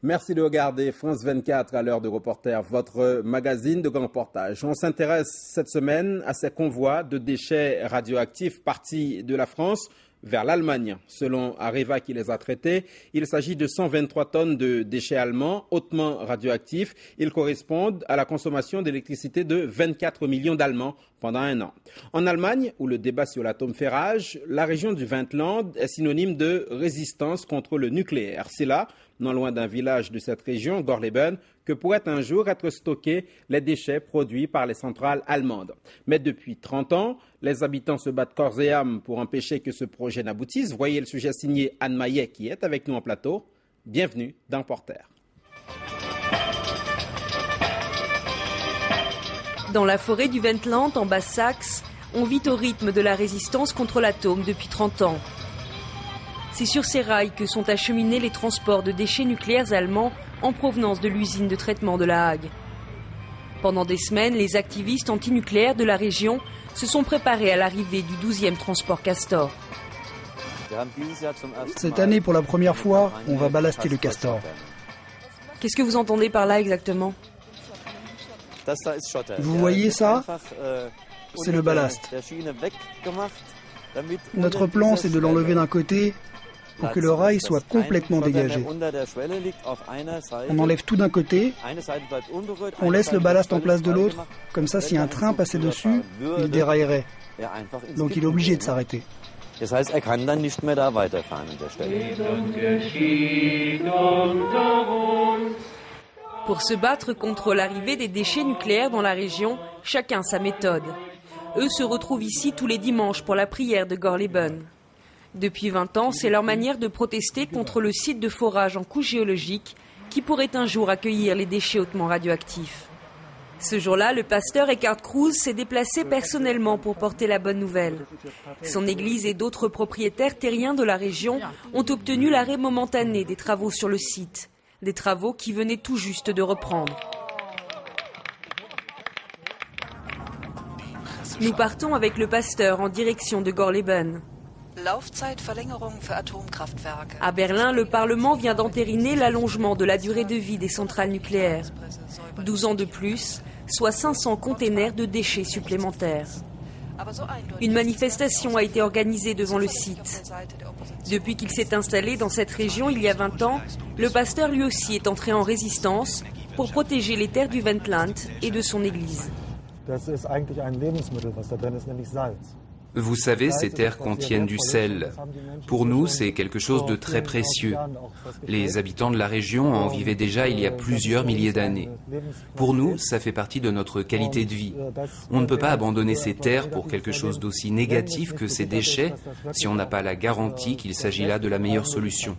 Merci de regarder France 24 à l'heure de reporter, votre magazine de grand reportage. On s'intéresse cette semaine à ces convois de déchets radioactifs partis de la France vers l'Allemagne. Selon Areva qui les a traités, il s'agit de 123 tonnes de déchets allemands hautement radioactifs. Ils correspondent à la consommation d'électricité de 24 millions d'Allemands pendant un an. En Allemagne, où le débat sur l'atome fait rage, la région du Wendland est synonyme de résistance contre le nucléaire. C'est là, non loin d'un village de cette région, Gorleben, que pourraient un jour être stockés les déchets produits par les centrales allemandes. Mais depuis 30 ans, les habitants se battent corps et âme pour empêcher que ce projet n'aboutisse. Voyez le sujet signé Anne Maillet qui est avec nous en plateau. Bienvenue dans Porter. Dans la forêt du Wendland, en Basse-Saxe, on vit au rythme de la résistance contre l'atome depuis 30 ans. C'est sur ces rails que sont acheminés les transports de déchets nucléaires allemands en provenance de l'usine de traitement de La Hague. Pendant des semaines, les activistes antinucléaires de la région se sont préparés à l'arrivée du 12e transport Castor. Cette année, pour la première fois, on va ballaster le Castor. Qu'est-ce que vous entendez par là exactement ? Vous voyez ça ? C'est le ballast. Notre plan, c'est de l'enlever d'un côté pour que le rail soit complètement dégagé. On enlève tout d'un côté, on laisse le ballast en place de l'autre, comme ça si un train passait dessus, il déraillerait. Donc il est obligé de s'arrêter. Pour se battre contre l'arrivée des déchets nucléaires dans la région, chacun sa méthode. Eux se retrouvent ici tous les dimanches pour la prière de Gorleben. Depuis 20 ans, c'est leur manière de protester contre le site de forage en couche géologique qui pourrait un jour accueillir les déchets hautement radioactifs. Ce jour-là, le pasteur Eckhard Kruse s'est déplacé personnellement pour porter la bonne nouvelle. Son église et d'autres propriétaires terriens de la région ont obtenu l'arrêt momentané des travaux sur le site. Des travaux qui venaient tout juste de reprendre. Nous partons avec le pasteur en direction de Gorleben. À Berlin, le Parlement vient d'entériner l'allongement de la durée de vie des centrales nucléaires. 12 ans de plus, soit 500 containers de déchets supplémentaires. Une manifestation a été organisée devant le site. Depuis qu'il s'est installé dans cette région il y a 20 ans, le pasteur lui aussi est entré en résistance pour protéger les terres du Wendland et de son église. Vous savez, ces terres contiennent du sel. Pour nous, c'est quelque chose de très précieux. Les habitants de la région en vivaient déjà il y a plusieurs milliers d'années. Pour nous, ça fait partie de notre qualité de vie. On ne peut pas abandonner ces terres pour quelque chose d'aussi négatif que ces déchets si on n'a pas la garantie qu'il s'agit là de la meilleure solution.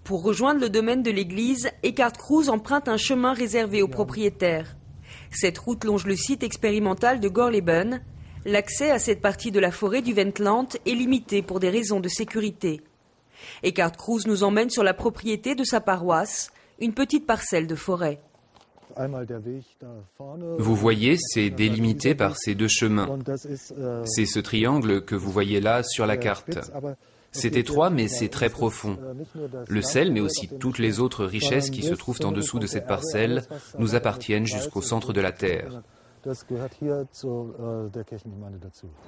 Pour rejoindre le domaine de l'église, Eckhard Kruse emprunte un chemin réservé aux propriétaires. Cette route longe le site expérimental de Gorleben. L'accès à cette partie de la forêt du Wendland est limité pour des raisons de sécurité. Eckhard Kruse nous emmène sur la propriété de sa paroisse, une petite parcelle de forêt. Vous voyez, c'est délimité par ces deux chemins. C'est ce triangle que vous voyez là sur la carte. C'est étroit, mais c'est très profond. Le sel, mais aussi toutes les autres richesses qui se trouvent en dessous de cette parcelle, nous appartiennent jusqu'au centre de la terre.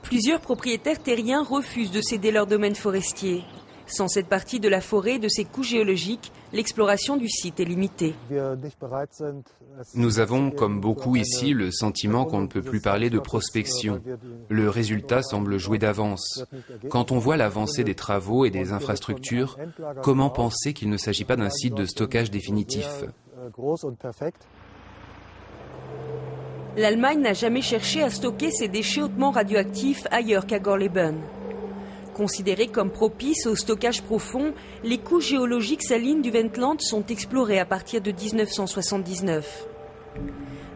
Plusieurs propriétaires terriens refusent de céder leur domaine forestier. Sans cette partie de la forêt et de ses couches géologiques, l'exploration du site est limitée. Nous avons, comme beaucoup ici, le sentiment qu'on ne peut plus parler de prospection. Le résultat semble jouer d'avance. Quand on voit l'avancée des travaux et des infrastructures, comment penser qu'il ne s'agit pas d'un site de stockage définitif ? L'Allemagne n'a jamais cherché à stocker ses déchets hautement radioactifs ailleurs qu'à Gorleben. Considérées comme propices au stockage profond, les couches géologiques salines du Wendland sont explorées à partir de 1979.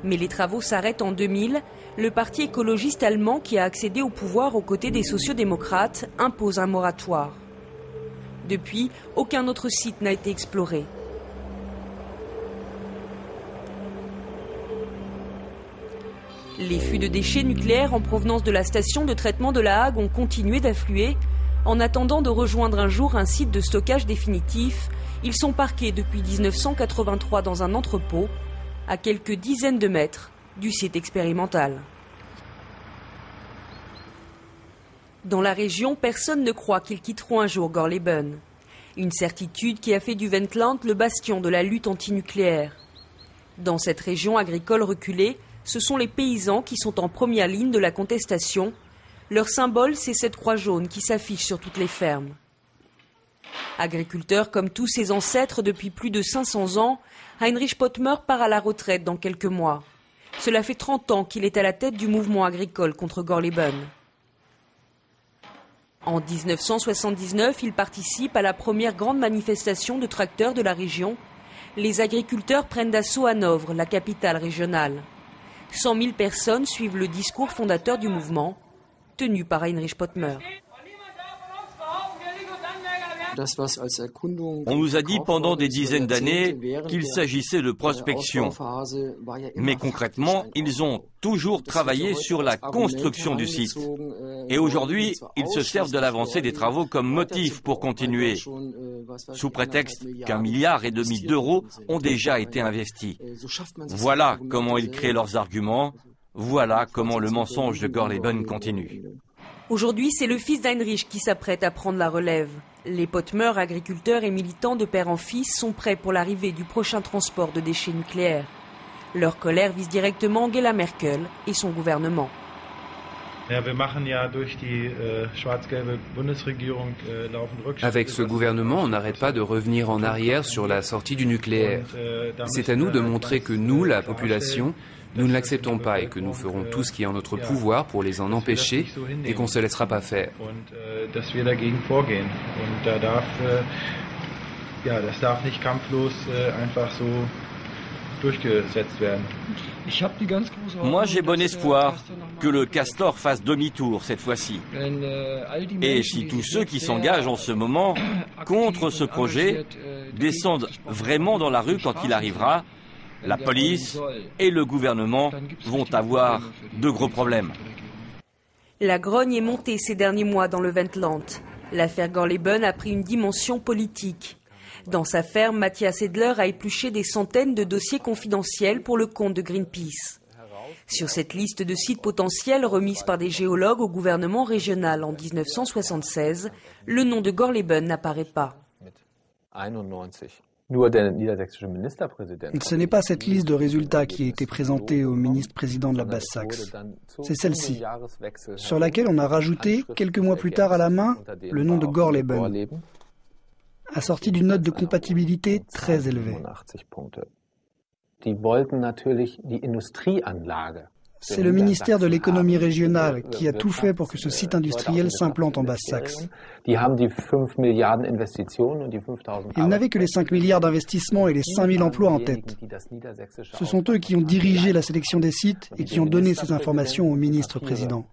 Mais les travaux s'arrêtent en 2000. Le parti écologiste allemand, qui a accédé au pouvoir aux côtés des sociodémocrates, impose un moratoire. Depuis, aucun autre site n'a été exploré. Les flux de déchets nucléaires en provenance de la station de traitement de La Hague ont continué d'affluer. En attendant de rejoindre un jour un site de stockage définitif, ils sont parqués depuis 1983 dans un entrepôt, à quelques dizaines de mètres du site expérimental. Dans la région, personne ne croit qu'ils quitteront un jour Gorleben. Une certitude qui a fait du Wendland le bastion de la lutte antinucléaire. Dans cette région agricole reculée, ce sont les paysans qui sont en première ligne de la contestation. Leur symbole, c'est cette croix jaune qui s'affiche sur toutes les fermes. Agriculteur comme tous ses ancêtres depuis plus de 500 ans, Heinrich Pottmer part à la retraite dans quelques mois. Cela fait 30 ans qu'il est à la tête du mouvement agricole contre Gorleben. En 1979, il participe à la première grande manifestation de tracteurs de la région. Les agriculteurs prennent d'assaut Hanovre, la capitale régionale. 100 000 personnes suivent le discours fondateur du mouvement, tenu par Heinrich Pottmer. On nous a dit pendant des dizaines d'années qu'il s'agissait de prospection. Mais concrètement, ils ont toujours travaillé sur la construction du site. Et aujourd'hui, ils se servent de l'avancée des travaux comme motif pour continuer, sous prétexte qu'1,5 milliard d'euros ont déjà été investis. Voilà comment ils créent leurs arguments, voilà comment le mensonge de Gorleben continue. Aujourd'hui, c'est le fils d'Heinrich qui s'apprête à prendre la relève. Les Pottmer, agriculteurs et militants de père en fils, sont prêts pour l'arrivée du prochain transport de déchets nucléaires. Leur colère vise directement Angela Merkel et son gouvernement. Avec ce gouvernement, on n'arrête pas de revenir en arrière sur la sortie du nucléaire. C'est à nous de montrer que nous, la population, nous ne l'acceptons pas et que nous ferons tout ce qui est en notre pouvoir pour les en empêcher et qu'on ne se laissera pas faire. Moi, j'ai bon espoir que le castor fasse demi-tour cette fois-ci. Et si tous ceux qui s'engagent en ce moment contre ce projet descendent vraiment dans la rue quand il arrivera, la police et le gouvernement vont avoir de gros problèmes. La grogne est montée ces derniers mois dans le Wendland. L'affaire Gorleben a pris une dimension politique. Dans sa ferme, Matthias Edler a épluché des centaines de dossiers confidentiels pour le compte de Greenpeace. Sur cette liste de sites potentiels remise par des géologues au gouvernement régional en 1976, le nom de Gorleben n'apparaît pas. Ce n'est pas cette liste de résultats qui a été présentée au ministre-président de la Basse-Saxe. C'est celle-ci, sur laquelle on a rajouté, quelques mois plus tard à la main, le nom de Gorleben, assorti d'une note de compatibilité très élevée. C'est le ministère de l'économie régionale qui a tout fait pour que ce site industriel s'implante en Basse-Saxe. Ils n'avaient que les 5 milliards d'investissements et les 5000 emplois en tête. Ce sont eux qui ont dirigé la sélection des sites et qui ont donné ces informations au ministre-président.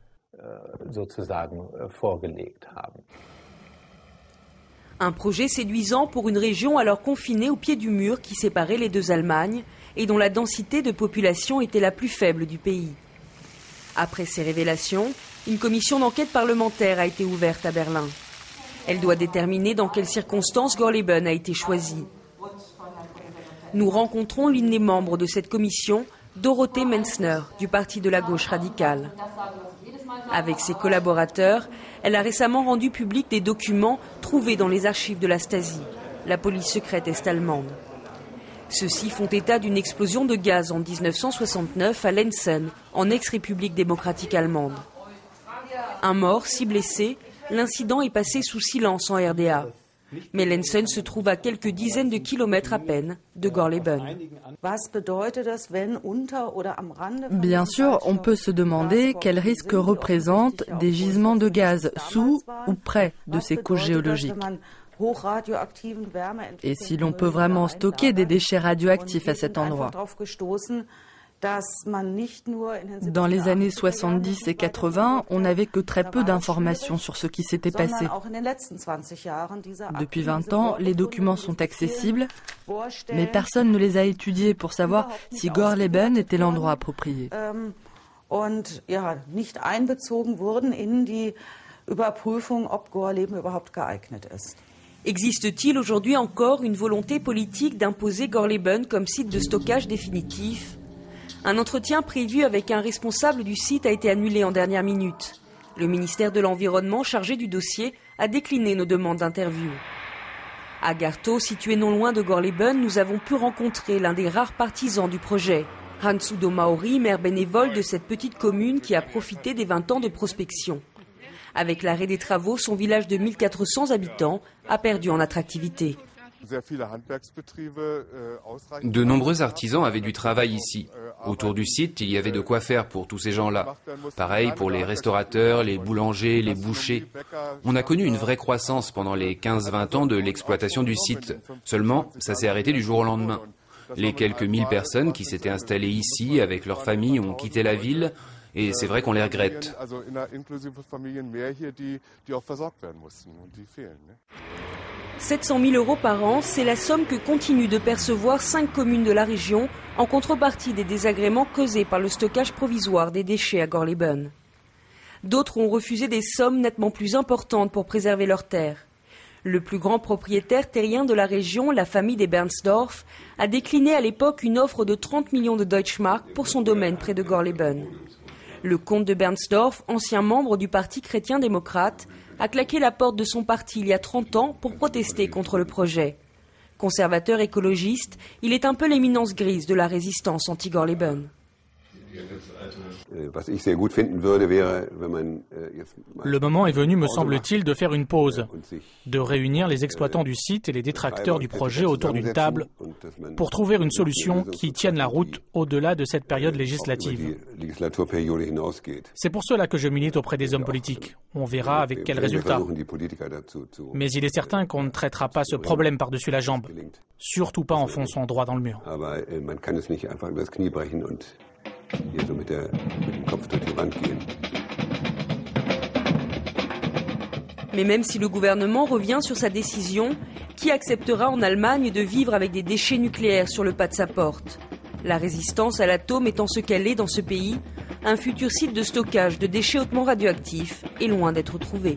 Un projet séduisant pour une région alors confinée au pied du mur qui séparait les deux Allemagnes et dont la densité de population était la plus faible du pays. Après ces révélations, une commission d'enquête parlementaire a été ouverte à Berlin. Elle doit déterminer dans quelles circonstances Gorleben a été choisi. Nous rencontrons l'une des membres de cette commission, Dorothee Menzner, du parti de la gauche radicale. Avec ses collaborateurs, elle a récemment rendu public des documents trouvés dans les archives de la Stasi, la police secrète est-allemande. Ceux-ci font état d'une explosion de gaz en 1969 à Lenzen, en ex-République démocratique allemande. Un mort, 6 blessés, l'incident est passé sous silence en RDA. Mais Lenzen se trouve à quelques dizaines de kilomètres à peine de Gorleben. Bien sûr, on peut se demander quels risques représentent des gisements de gaz sous ou près de ces couches géologiques. Et si l'on peut vraiment stocker des déchets radioactifs à cet endroit. Dans les années 70 et 80, on n'avait que très peu d'informations sur ce qui s'était passé. Depuis 20 ans, les documents sont accessibles, mais personne ne les a étudiés pour savoir si Gorleben était l'endroit approprié. Existe-t-il aujourd'hui encore une volonté politique d'imposer Gorleben comme site de stockage définitif ? Un entretien prévu avec un responsable du site a été annulé en dernière minute. Le ministère de l'Environnement chargé du dossier a décliné nos demandes d'interview. À Gartow, situé non loin de Gorleben, nous avons pu rencontrer l'un des rares partisans du projet. Hansudo Maori, maire bénévole de cette petite commune qui a profité des 20 ans de prospection. Avec l'arrêt des travaux, son village de 1400 habitants a perdu en attractivité. De nombreux artisans avaient du travail ici. Autour du site, il y avait de quoi faire pour tous ces gens-là. Pareil pour les restaurateurs, les boulangers, les bouchers. On a connu une vraie croissance pendant les 15-20 ans de l'exploitation du site. Seulement, ça s'est arrêté du jour au lendemain. Les quelques 1000 personnes qui s'étaient installées ici avec leurs familles ont quitté la ville. Et c'est vrai qu'on les regrette. 700 000 € par an, c'est la somme que continuent de percevoir 5 communes de la région en contrepartie des désagréments causés par le stockage provisoire des déchets à Gorleben. D'autres ont refusé des sommes nettement plus importantes pour préserver leurs terres. Le plus grand propriétaire terrien de la région, la famille des Bernsdorf, a décliné à l'époque une offre de 30 millions de Deutschmark pour son domaine près de Gorleben. Le comte de Bernsdorf, ancien membre du Parti chrétien-démocrate, a claqué la porte de son parti il y a 30 ans pour protester contre le projet. Conservateur écologiste, il est un peu l'éminence grise de la résistance anti-Gorleben. Le moment est venu, me semble-t-il, de faire une pause, de réunir les exploitants du site et les détracteurs du projet autour d'une table pour trouver une solution qui tienne la route au-delà de cette période législative. C'est pour cela que je milite auprès des hommes politiques. On verra avec quels résultats. Mais il est certain qu'on ne traitera pas ce problème par-dessus la jambe, surtout pas en fonçant droit dans le mur. Mais même si le gouvernement revient sur sa décision, qui acceptera en Allemagne de vivre avec des déchets nucléaires sur le pas de sa porte ? La résistance à l'atome étant ce qu'elle est dans ce pays, un futur site de stockage de déchets hautement radioactifs est loin d'être trouvé.